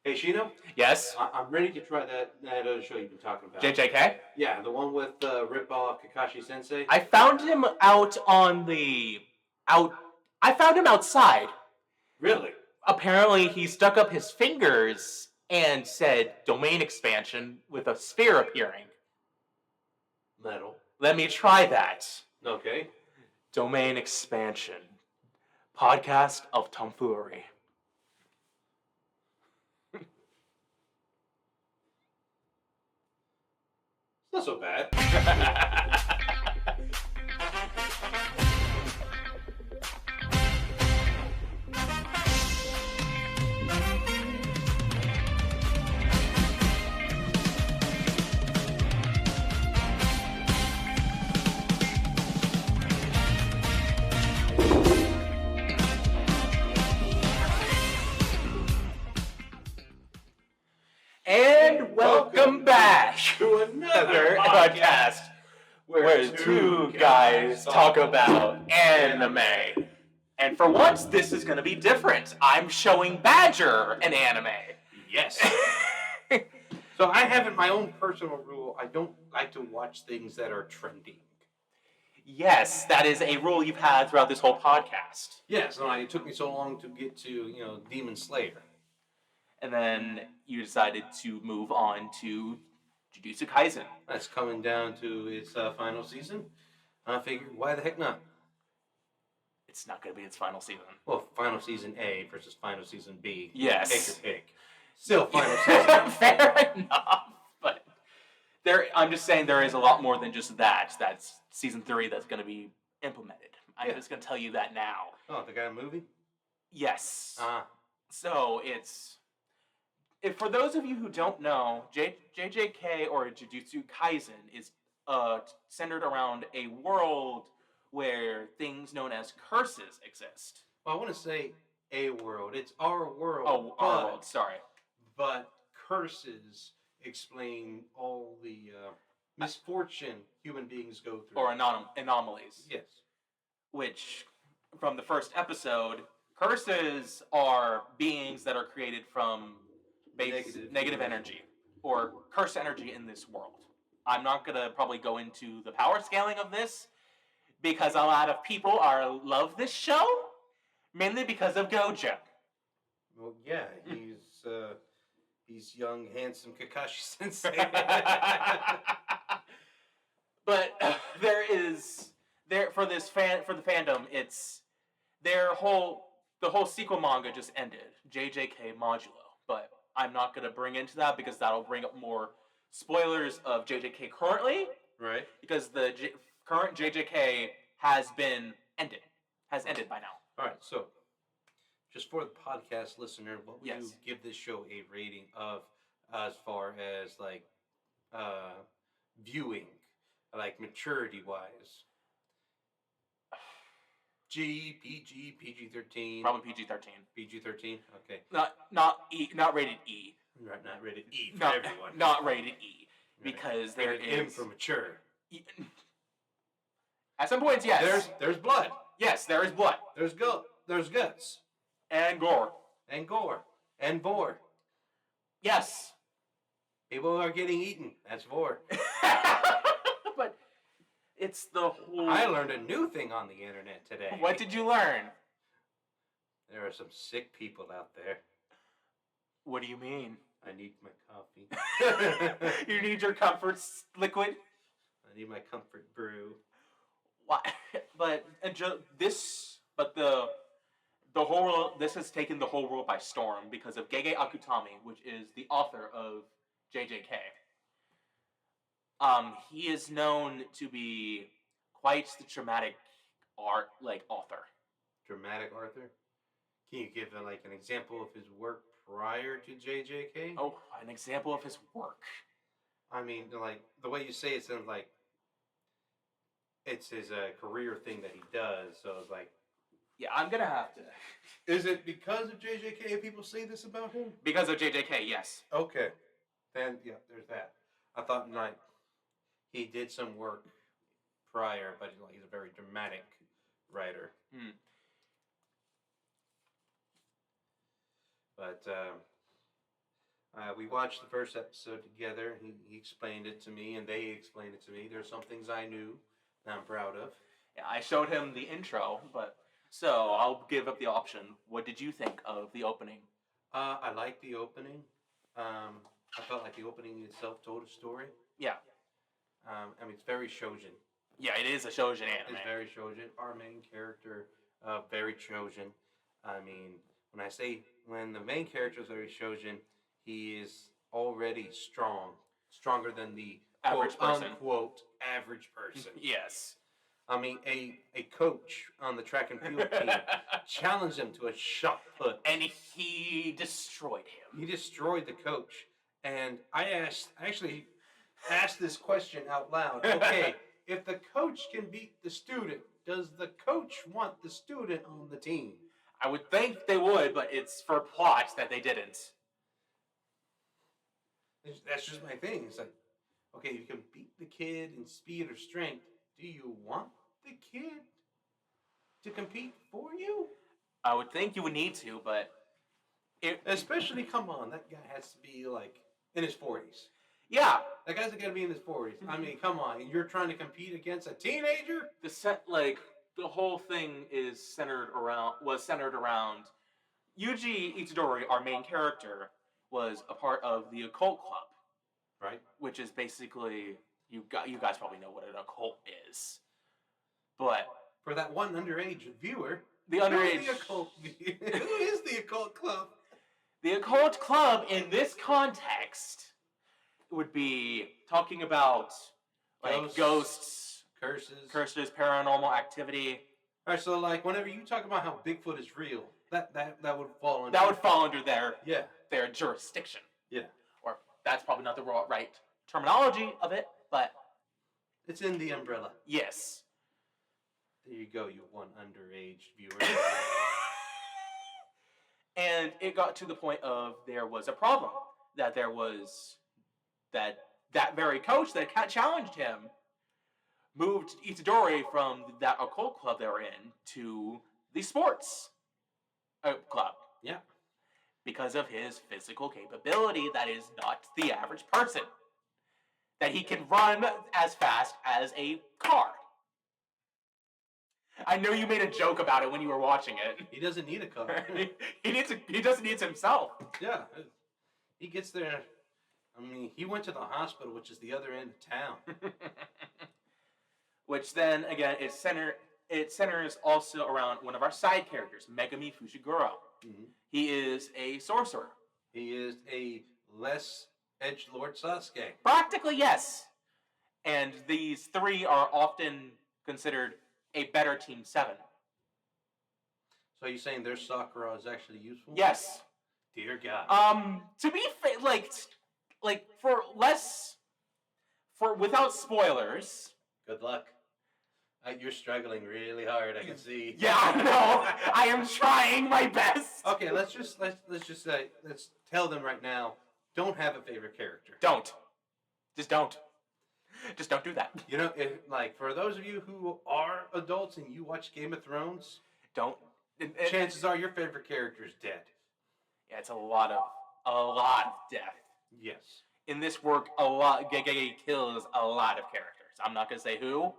Hey, Shino? Yes? I'm ready to try that other show you've been talking about. JJK? Yeah, the one with rip-off Kakashi Sensei. I found him I found him outside. Really? Apparently, he stuck up his fingers and said domain expansion with a sphere appearing. Metal. Let me try that. Okay. Domain expansion. Podcast of tomfoolery. It's not so bad. And welcome back to another podcast where two guys talk about anime. And for once, this is going to be different. I'm showing Badger an anime. Yes. So I have in my own personal rule, I don't like to watch things that are trending. Yes, that is a rule you've had throughout this whole podcast. Yes, and it took me so long to get to, Demon Slayer. And then you decided to move on to Jujutsu Kaisen. That's coming down to its final season. I figured, why the heck not? It's not going to be its final season. Well, final season A versus final season B. Yes. Take your pick. Still final season. Fair enough. But I'm just saying there is a lot more than just that. That's season 3 that's going to be implemented. I'm just going to tell you that now. Oh, they got a movie? Yes. Ah. So for those of you who don't know, JJK or Jujutsu Kaisen is centered around a world where things known as curses exist. Well, I want to say a world. It's our world. Oh, our world. Sorry. But curses explain all the misfortune human beings go through. Or anomalies. Yes. Which, from the first episode, curses are beings that are created from negative energy, or curse energy in this world. I'm not going to probably go into the power scaling of this, because a lot of people love this show, mainly because of Gojo. Well, yeah, he's young, handsome Kakashi Sensei. But for the fandom, it's the whole sequel manga just ended, JJK Modulo, but I'm not going to bring into that because that'll bring up more spoilers of JJK currently. Right. Because the current JJK has ended by now. All right, so just for the podcast listener, what would you give this show a rating of as far as viewing, maturity-wise? G, PG, PG-13. Probably PG-13. PG-13. Okay. Not rated E. Right, not rated E for everyone. Not rated E, because there rated is M for mature. At some points, yes. There's blood. Yes, there is blood. There's guts. And gore. And gore. And vor. Yes. People are getting eaten. That's vor. But it's the whole... I learned a new thing on the internet today. What did you learn? There are some sick people out there. What do you mean? I need my coffee. You need your comfort liquid? I need my comfort brew. Why? But this has taken the whole world by storm because of Gege Akutami, which is the author of JJK. He is known to be quite the dramatic author. Dramatic author? Can you give an example of his work prior to JJK? Oh, an example of his work. I mean, the way you say it sounds like it's his career thing that he does, so it's like... Yeah, I'm gonna have to... Is it because of JJK people say this about him? Because of JJK, yes. Okay. Then, yeah, there's that. I thought, he did some work prior, but he's a very dramatic writer. Hmm. But We watched the first episode together. He explained it to me, and they explained it to me. There's some things I knew that I'm proud of. Yeah, I showed him the intro, but so I'll give up the option. What did you think of the opening? I liked the opening. I felt like the opening itself told a story. Yeah. I mean, it's very shoujin. Yeah, it is a shoujin anime. It's very shoujin. Our main character, very shoujin. I mean, when the main character is very shoujin, he is already stronger than the Average person. unquote average person. Yes. I mean, a coach on the track and field team challenged him to a shot put, and he destroyed him. He destroyed the coach, and I actually asked this question out loud. Okay, if the coach can beat the student, does the coach want the student on the team? I would think they would, but it's for plot that they didn't. That's just my thing. It's like, okay, you can beat the kid in speed or strength. Do you want the kid to compete for you? I would think you would need to, but... Especially, come on, that guy has to be, like, in his 40s. Yeah. That guy's got to be in his 40s. I mean, come on. You're trying to compete against a teenager? The whole thing was centered around Yuji Itadori, our main character, was a part of the occult club. Right. Which is basically, you guys probably know what an occult is. But for that one underage viewer, who is the occult club? The occult club in this context would be talking about like ghosts, curses, paranormal activity. All right, so like whenever you talk about how Bigfoot is real, that would fall under their jurisdiction. Yeah. Or that's probably not the right terminology of it, but it's in the umbrella. Yes. There you go, you one underage viewer. And it got to the point of there was a problem. That there was that very coach that challenged him moved Itadori from that occult club they were in to the sports club. Yeah. Because of his physical capability that is not the average person. That he can run as fast as a car. I know you made a joke about it when you were watching it. He doesn't need a car. He doesn't need himself. Yeah. He gets there. I mean, he went to the hospital, which is the other end of town. Which then, again, it centers also around one of our side characters, Megami Fushiguro. Mm-hmm. He is a sorcerer. He is a less edgelord Sasuke. Practically, yes. And these three are often considered a better Team 7. So are you saying their Sakura is actually useful? Yes. Dear God. To be fair, without spoilers. Good luck. You're struggling really hard. I can see. Yeah, I know. I am trying my best. Okay, let's just tell them right now. Don't have a favorite character. Don't. Just don't. Just don't do that. You know, for those of you who are adults and you watch Game of Thrones, don't. Chances are your favorite character is dead. Yeah, it's a lot of death. Yes. In this work, Gege kills a lot of characters. I'm not gonna say who,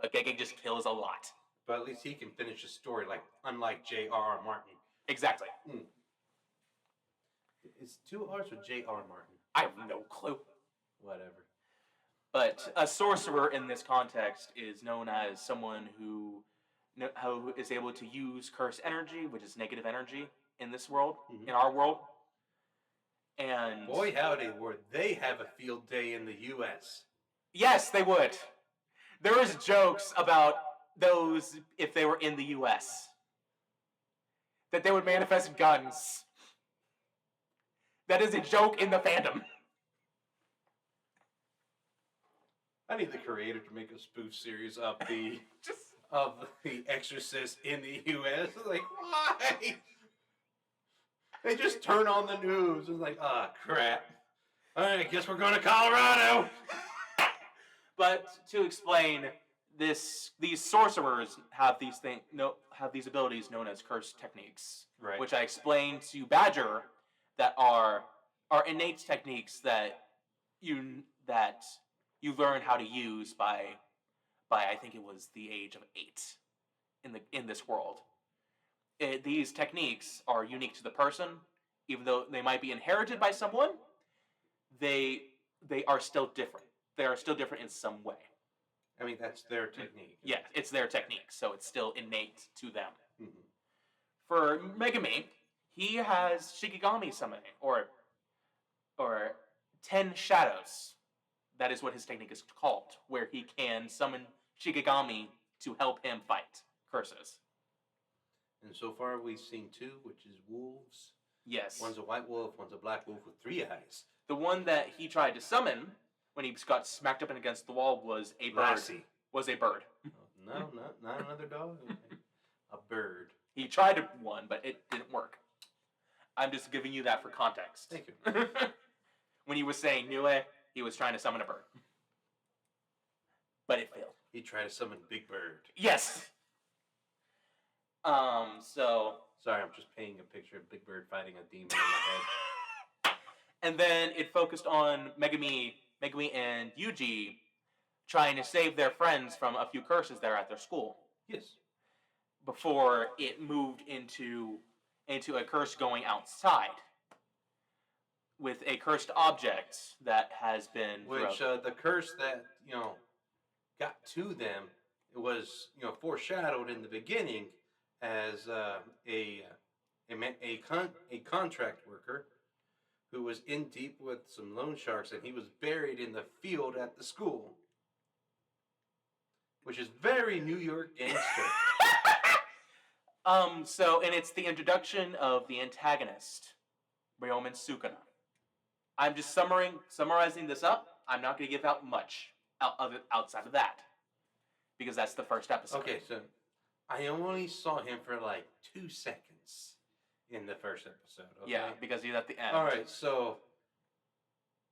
but Gege just kills a lot. But at least he can finish a story, unlike J.R.R. Martin. Exactly. Is 2 R's or J.R. Martin? I have no clue. Whatever. But a sorcerer in this context is known as someone who is able to use curse energy, which is negative energy, in this world, in our world. And boy, howdy, would they have a field day in the U.S. Yes, they would. There was jokes about those if they were in the U.S. that they would manifest guns. That is a joke in the fandom. I need the creator to make a spoof series of the the Exorcist in the U.S. Like, why? They just turn on the news and like, crap. All right, I guess we're going to Colorado. But to explain this, these sorcerers have these abilities known as curse techniques, right? Which I explained to Badger that are innate techniques that you learn how to use by I think it was the age of 8 in this world. These techniques are unique to the person, even though they might be inherited by someone. They are still different. They are still different in some way. I mean, that's their technique. Yeah, it's their technique, so it's still innate to them. Mm-hmm. For Megami, he has Shikigami summoning, or 10 shadows. That is what his technique is called, where he can summon Shikigami to help him fight curses. And so far, we've seen 2, which is wolves. Yes. One's a white wolf, one's a black wolf with 3 eyes. The one that he tried to summon when he got smacked up against the wall was a bird. Lassie. Was a bird. No, not another dog. Okay. A bird. He tried one, but it didn't work. I'm just giving you that for context. Thank you. When he was saying Nue, he was trying to summon a bird. But it failed. He tried to summon Big Bird. Yes! So... Sorry, I'm just painting a picture of Big Bird fighting a demon in my head. And then it focused on Megami and Yuji trying to save their friends from a few curses that are at their school. Yes. Before it moved into a curse going outside. With a cursed object that has been... Which, the curse that, got to them, it was, foreshadowed in the beginning as a contract worker who was in deep with some loan sharks, and he was buried in the field at the school. Which is very New York gangster. And it's the introduction of the antagonist, Ryomen Sukuna. I'm just summarizing this up. I'm not going to give out much outside of that. Because that's the first episode. Okay, so I only saw him for like 2 seconds in the first episode. Okay? Yeah, because he's at the end. Alright, so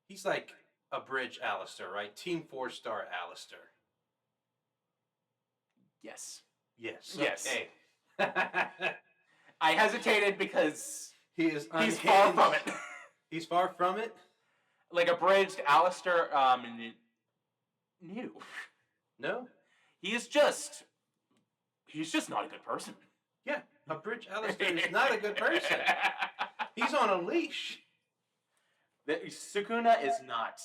he's like a bridge Alistair, right? Team 4-star Alistair. Yes. Yes. Yes. Okay. I hesitated because he's far from it. He's far from it? Like a bridged Alistair new. No? He's just not a good person. Yeah, a bridge Alistair is not a good person. He's on a leash. Sukuna is not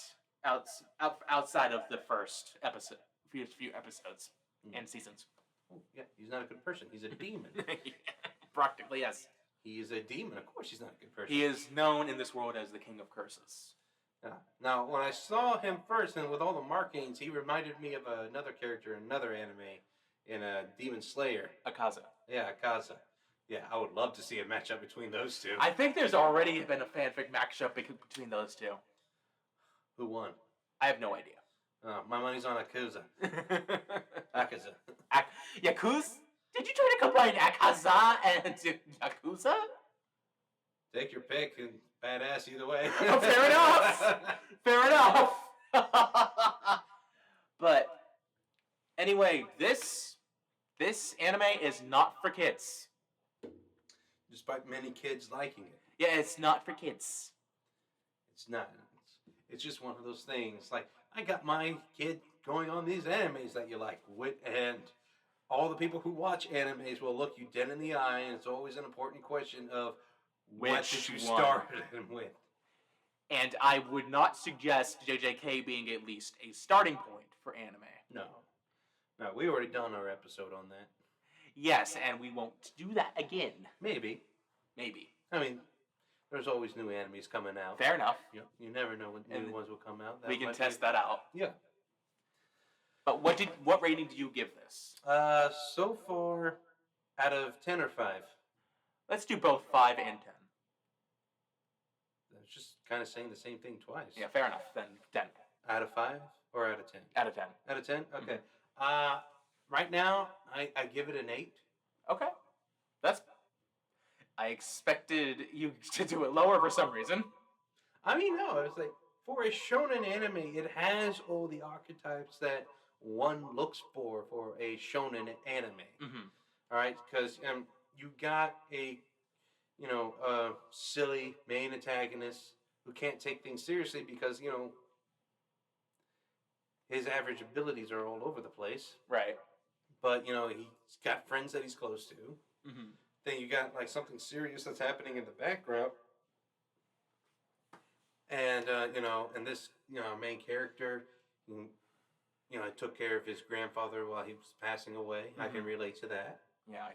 outside of the first episode, few episodes and seasons. Oh, yeah, he's not a good person. He's a demon. Practically, yes. He is a demon. Of course he's not a good person. He is known in this world as the King of Curses. Yeah. Now, when I saw him first, and with all the markings, he reminded me of another character in another anime, in a Demon Slayer. Akaza. Yeah, Akaza. Yeah, I would love to see a matchup between those two. I think there's already been a fanfic matchup between those two. Who won? I have no idea. My money's on Akaza. Akaza. Yakuza? Did you try to combine Akaza and Yakuza? Take your pick, and badass either way. Oh, fair enough. Fair enough. But anyway, this anime is not for kids. Despite many kids liking it. Yeah, it's not for kids. It's not. It's just one of those things. Like, I got my kid going on these animes that you like. And all the people who watch animes will look you dead in the eye, and it's always an important question of what did you start him with? And I would not suggest JJK being at least a starting point for anime. No. No, we already done our episode on that. Yes, and we won't do that again. Maybe. I mean, there's always new animes coming out. Fair enough. You never know when new ones will come out. We can test that out. Yeah. But what rating do you give this? So far, out of 10 or 5? Let's do both 5 and 10. That's just kind of saying the same thing twice. Yeah, fair enough. Then 10. Out of 5 or out of 10? Out of 10. Out of 10? Okay. Mm-hmm. Right now, I give it an 8. Okay. I expected you to do it lower for some reason. I mean, no, it's like, for a shonen anime, it has all the archetypes that one looks for a shonen anime. Mm-hmm. All right, because you got a silly main antagonist who can't take things seriously because his average abilities are all over the place. Right. But he's got friends that he's close to. Mm-hmm. Then you got like something serious that's happening in the background, and and this main character, took care of his grandfather while he was passing away. I can relate to that. Yeah.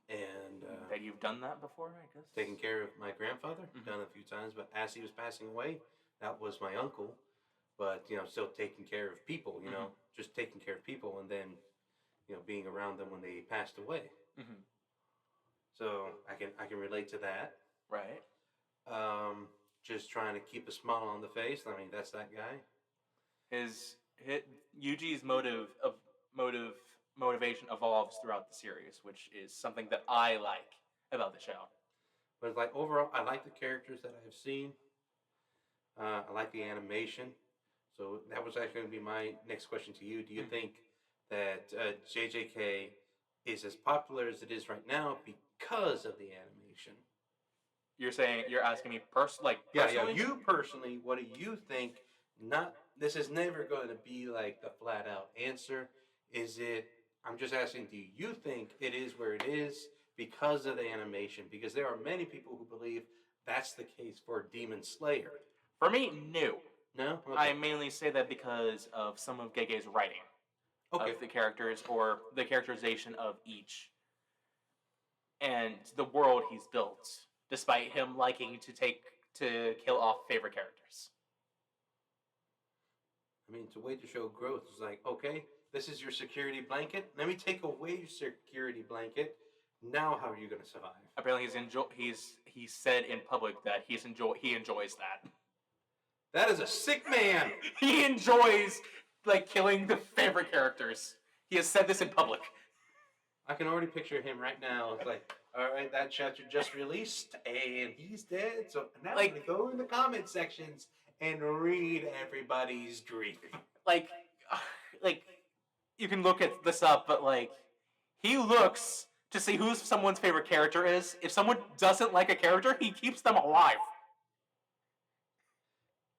And that you've done that before, I guess. Taking care of my grandfather, done it a few times, but as he was passing away, that was my uncle. But still taking care of people, just taking care of people, and then being around them when they passed away. Mm-hmm. So I can relate to that. Right. Just trying to keep a smile on the face. I mean, that's that guy. Yuji's motivation evolves throughout the series, which is something that I like about the show. But like overall, I like the characters that I've seen. I like the animation. So that was actually going to be my next question to you. Do you think that JJK is as popular as it is right now because of the animation? You're asking me personally? Yeah, you personally, what do you think? This is never going to be like the flat out answer. I'm just asking, do you think it is where it is because of the animation? Because there are many people who believe that's the case for Demon Slayer. For me, no. No? Okay. I mainly say that because of some of Gege's writing of the characters or the characterization of each and the world he's built, despite him liking to kill off favorite characters. I mean, it's a way to show growth. It's like, okay, this is your security blanket. Let me take away your security blanket. Now, how are you going to survive? Apparently, he said in public that he enjoys that. That is a sick man. He enjoys killing the favorite characters. He has said this in public. I can already picture him right now. It's like, all right, that chapter just released, and he's dead. So now I'm going to go in the comment sections and read everybody's grief. You can look at this up, but he looks to see who someone's favorite character is. If someone doesn't like a character, he keeps them alive.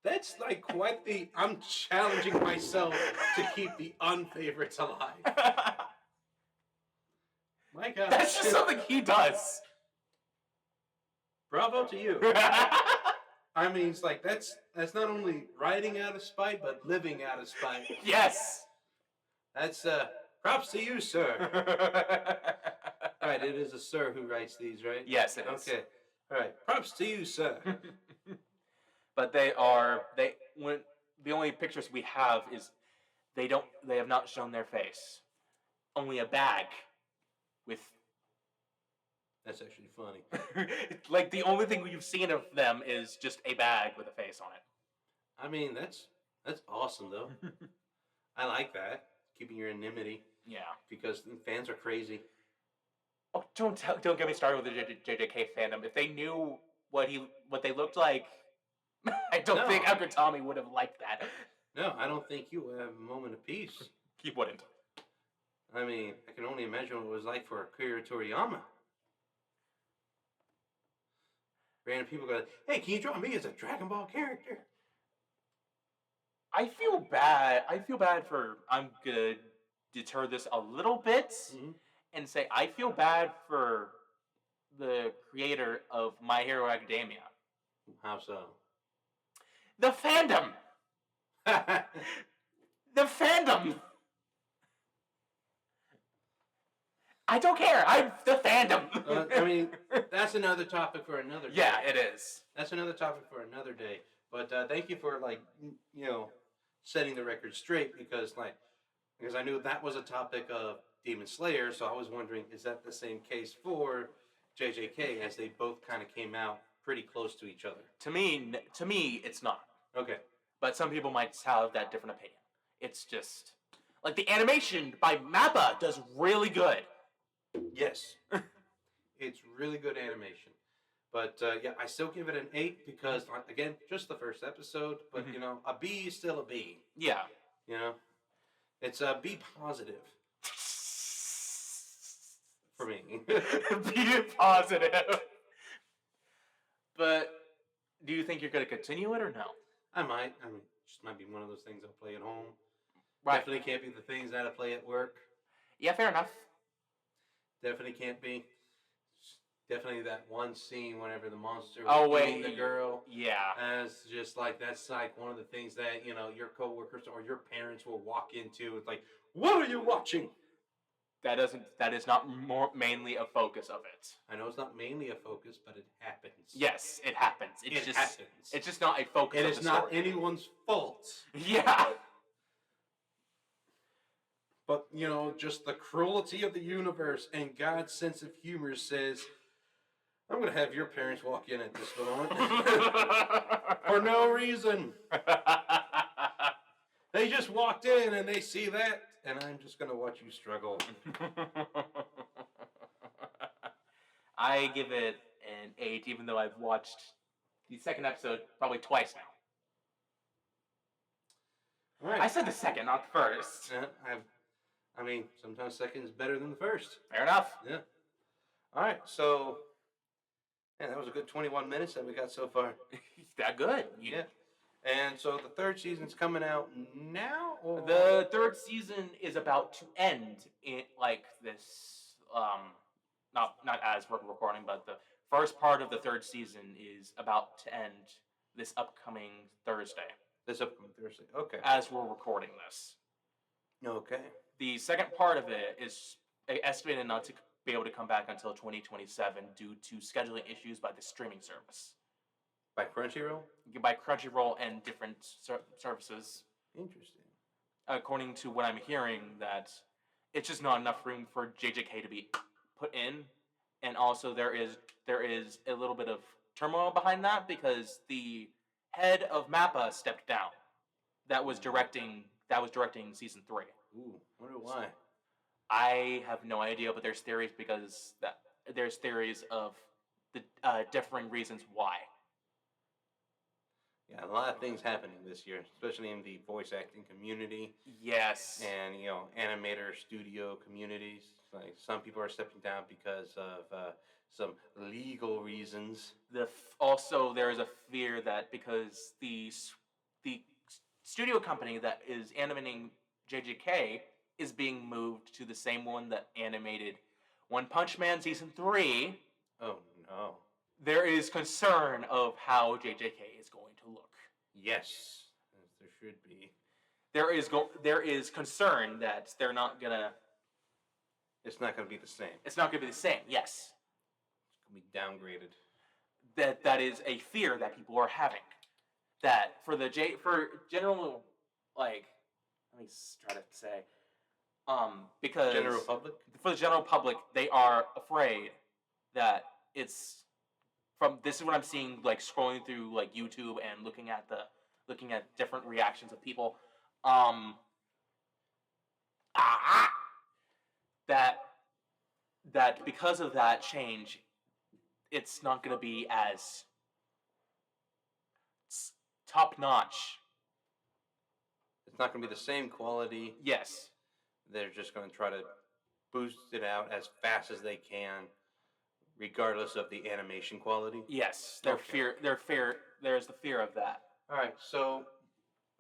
That's quite the... I'm challenging myself to keep the unfavorites alive. My God. That's just something he does. Bravo to you. I mean, it's that's not only writing out of spite, but living out of spite. Yes. That's props to you, sir. Right, it is a sir who writes these, right? Yes, it is. Okay. All right. Props to you, sir. But the only pictures we have is they have not shown their face. Only a bag with... That's actually funny. The only thing you've seen of them is just a bag with a face on it. I mean, that's awesome, though. I like that. Keeping your anonymity. Yeah. Because the fans are crazy. Oh, don't get me started with the JJK fandom. If they knew what they looked like, I don't think Akutami would have liked that. No, I don't think you would have a moment of peace. He wouldn't. I mean, I can only imagine what it was like for Akira Toriyama. Random people go, hey, can you draw me as a Dragon Ball character? I feel bad. I'm going to deter this a little bit and say I feel bad for the creator of My Hero Academia. How so? The fandom! The fandom! I don't care. I'm the fandom. I mean, that's another topic for another day. Yeah, it is. That's another topic for another day. But thank you for setting the record straight because I knew that was a topic of Demon Slayer, so I was wondering, is that the same case for JJK as they both kind of came out pretty close to each other? To me, it's not. Okay. But some people might have that different opinion. It's just the animation by Mappa does really good. Yes. It's really good animation. But I still give it an 8 because again, just the first episode, but a B is still a B. Yeah. It's a B positive. For me. Be positive. But do you think you're going to continue it or no? I might. I mean, just might be one of those things I'll play at home. Right. Definitely can't be the things that I play at work. Yeah, fair enough. Definitely can't be. Definitely that one scene whenever the monster wait, the girl. Yeah. As just like that's like one of the things that your coworkers or your parents will walk into. It's like, what are you watching? That is not mainly a focus of it. I know it's not mainly a focus, but it happens. Yes, it happens. It just happens. It's just not a focus. It of is the not story. anyone's fault. Yeah. But just the cruelty of the universe and God's sense of humor says, I'm going to have your parents walk in at this moment for no reason. They just walked in and they see that, and I'm just going to watch you struggle. I give it an 8, even though I've watched the second episode probably twice now. All right. I said the second, not the first. I mean, sometimes second is better than the first. Fair enough. Yeah. All right, so that was a good 21 minutes that we got so far. That good. Yeah. And so the third season's coming out now? Or? The third season is about to end in like this. Not as we're recording, but the first part of the third season is about to end this upcoming Thursday. Okay. As we're recording this. Okay. The second part of it is estimated not to be able to come back until 2027 due to scheduling issues by the streaming service. By Crunchyroll? By Crunchyroll and different services. Interesting. According to what I'm hearing, that it's just not enough room for JJK to be put in, and also there is a little bit of turmoil behind that because the head of MAPPA stepped down. That was directing season 3. Ooh, wonder why. I have no idea, but there's theories there's theories of the differing reasons why. Yeah, a lot of things happening this year, especially in the voice acting community. Yes. And animator studio communities. Like some people are stepping down because of some legal reasons. Also, there is a fear that because the studio company that is animating JJK is being moved to the same one that animated One Punch Man season 3. Oh no. There is concern of how JJK is going to look. Yes, as there should be. There is concern that they're not gonna. It's not gonna be the same. It's not gonna be the same. Yes. It's gonna be downgraded. That is a fear that people are having. That for general, like, let me try to say, because General public? For the general public, they are afraid that it's this is what I'm seeing, like scrolling through like YouTube and looking at different reactions of people, that because of that change, it's not going to be as top notch. It's not going to be the same quality. Yes. They're just going to try to boost it out as fast as they can, regardless of the animation quality. Yes. There's the fear of that. All right. So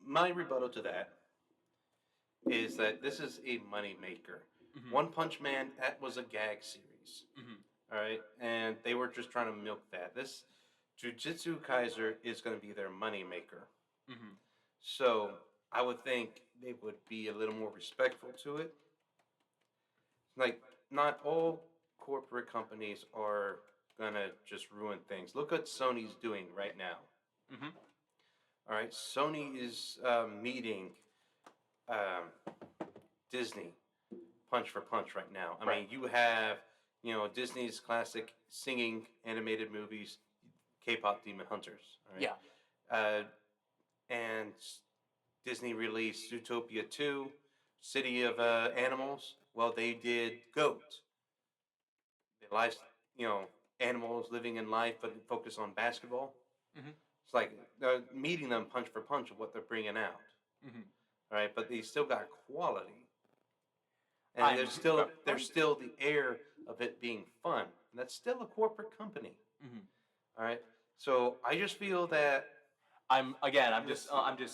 my rebuttal to that is that this is a money maker. Mm-hmm. One Punch Man, that was a gag series. Mm-hmm. All right, and they were just trying to milk that. This Jujutsu Kaisen is going to be their money maker. Mm-hmm. So I would think they would be a little more respectful to it. Like, not all corporate companies are going to just ruin things. Look what Sony's doing right now. Mm-hmm. All right, Sony is meeting Disney punch for punch right now. I mean, you have, Disney's classic singing animated movies, K-pop Demon Hunters. Right? Yeah. And Disney released Zootopia 2, City of Animals. Well, they did Goat. They live, animals living in life, but focus on basketball. Mm-hmm. It's like meeting them punch for punch of what they're bringing out. Mm-hmm. All right, but they still got quality. And there's still the air of it being fun. And that's still a corporate company. Mhm. All right. So I just feel that I'm just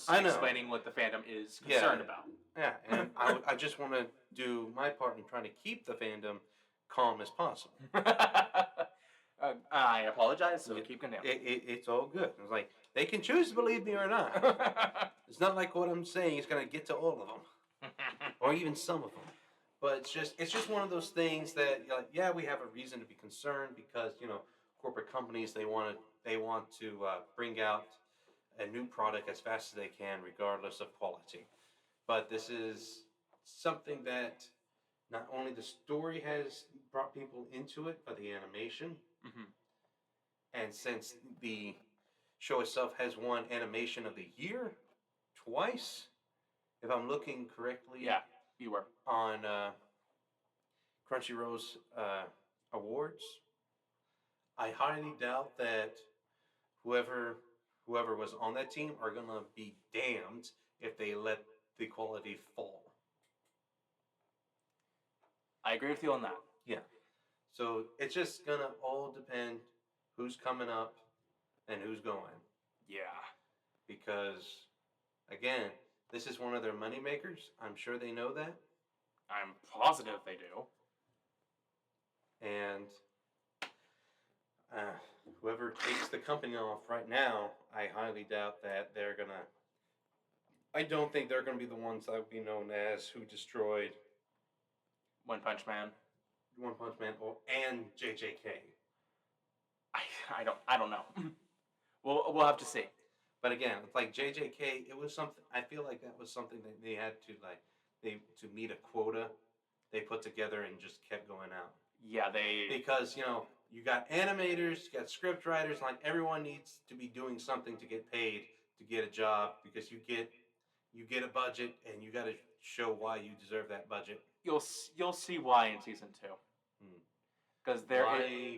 explaining what the fandom is concerned about. Yeah, and I just want to do my part in trying to keep the fandom calm as possible. I apologize, so keep continuing. It's all good. It's like they can choose to believe me or not. It's not like what I'm saying is going to get to all of them, or even some of them. But it's just one of those things that like, yeah, we have a reason to be concerned because corporate companies they want to bring out a new product as fast as they can, regardless of quality. But this is something that not only the story has brought people into it, but the animation. Mm-hmm. And since the show itself has won Animation of the Year twice, if I'm looking correctly. Yeah, you were. On Crunchyroll's awards, I highly doubt that whoever was on that team are gonna be damned if they let the quality fall. I agree with you on that. Yeah. So it's just gonna all depend who's coming up and who's going. Yeah. Because again, this is one of their money makers. I'm sure they know that. I'm positive they do. And whoever takes the company off right now, I highly doubt that they're gonna. I don't think they're gonna be the ones that would be known as who destroyed One Punch Man. One Punch Man and JJK. I don't know. We'll have to see. But again, it's like JJK. It was something. I feel like that was something that they had to to meet a quota. They put together and just kept going out. Yeah, because you got animators, you got script writers. Like everyone needs to be doing something to get paid to get a job because you get a budget and you got to show why you deserve that budget. You'll see why in season 2. Because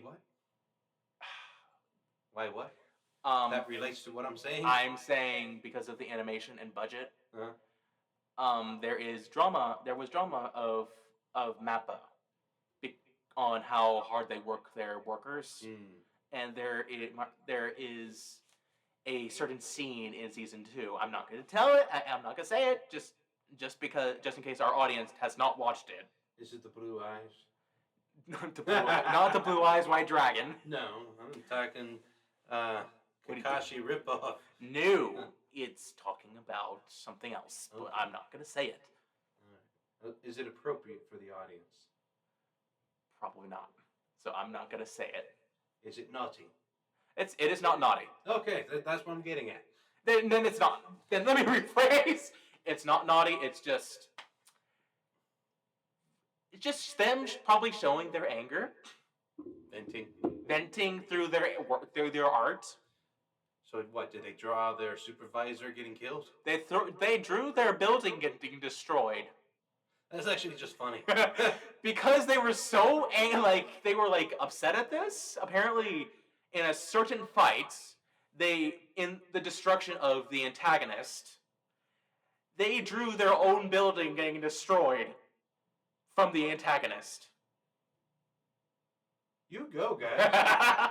what? Why what? That relates to what I'm saying. I'm saying because of the animation and budget. There was drama of Mappa on how hard they work their workers, and there is a certain scene in season 2. I'm not going to tell it. I'm not going to say it. Just in case our audience has not watched it. Is it the blue eyes? Not the blue eyes white dragon. No, I'm talking Kakashi ripoff. No, it's talking about something else, but I'm not going to say it. Right. Is it appropriate for the audience? Probably not. So I'm not going to say it. Is it naughty? It is not naughty. Okay, that's what I'm getting at. Then it's not. Then let me rephrase. It's not naughty. It's just them probably showing their anger, venting through their art. So what? Did they draw their supervisor getting killed? They drew their building getting destroyed. That's actually just funny. Because they were so they were upset at this. Apparently, in a certain fight, in the destruction of the antagonist, they drew their own building getting destroyed from the antagonist. You go, guys.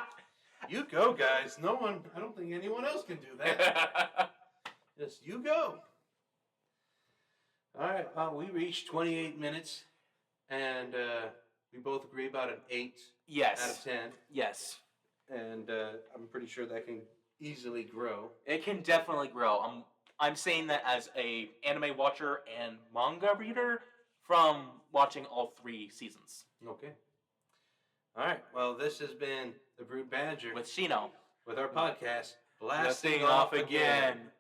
You go, guys. I don't think anyone else can do that. Just you go. All right, we reached 28 minutes, and we both agree about an 8 out of 10. Yes. And I'm pretty sure that can easily grow. It can definitely grow. I'm saying that as a anime watcher and manga reader from watching all 3 seasons. Okay. All right. Well, this has been the Brood Badger with Shino with our podcast Blasting Off Again.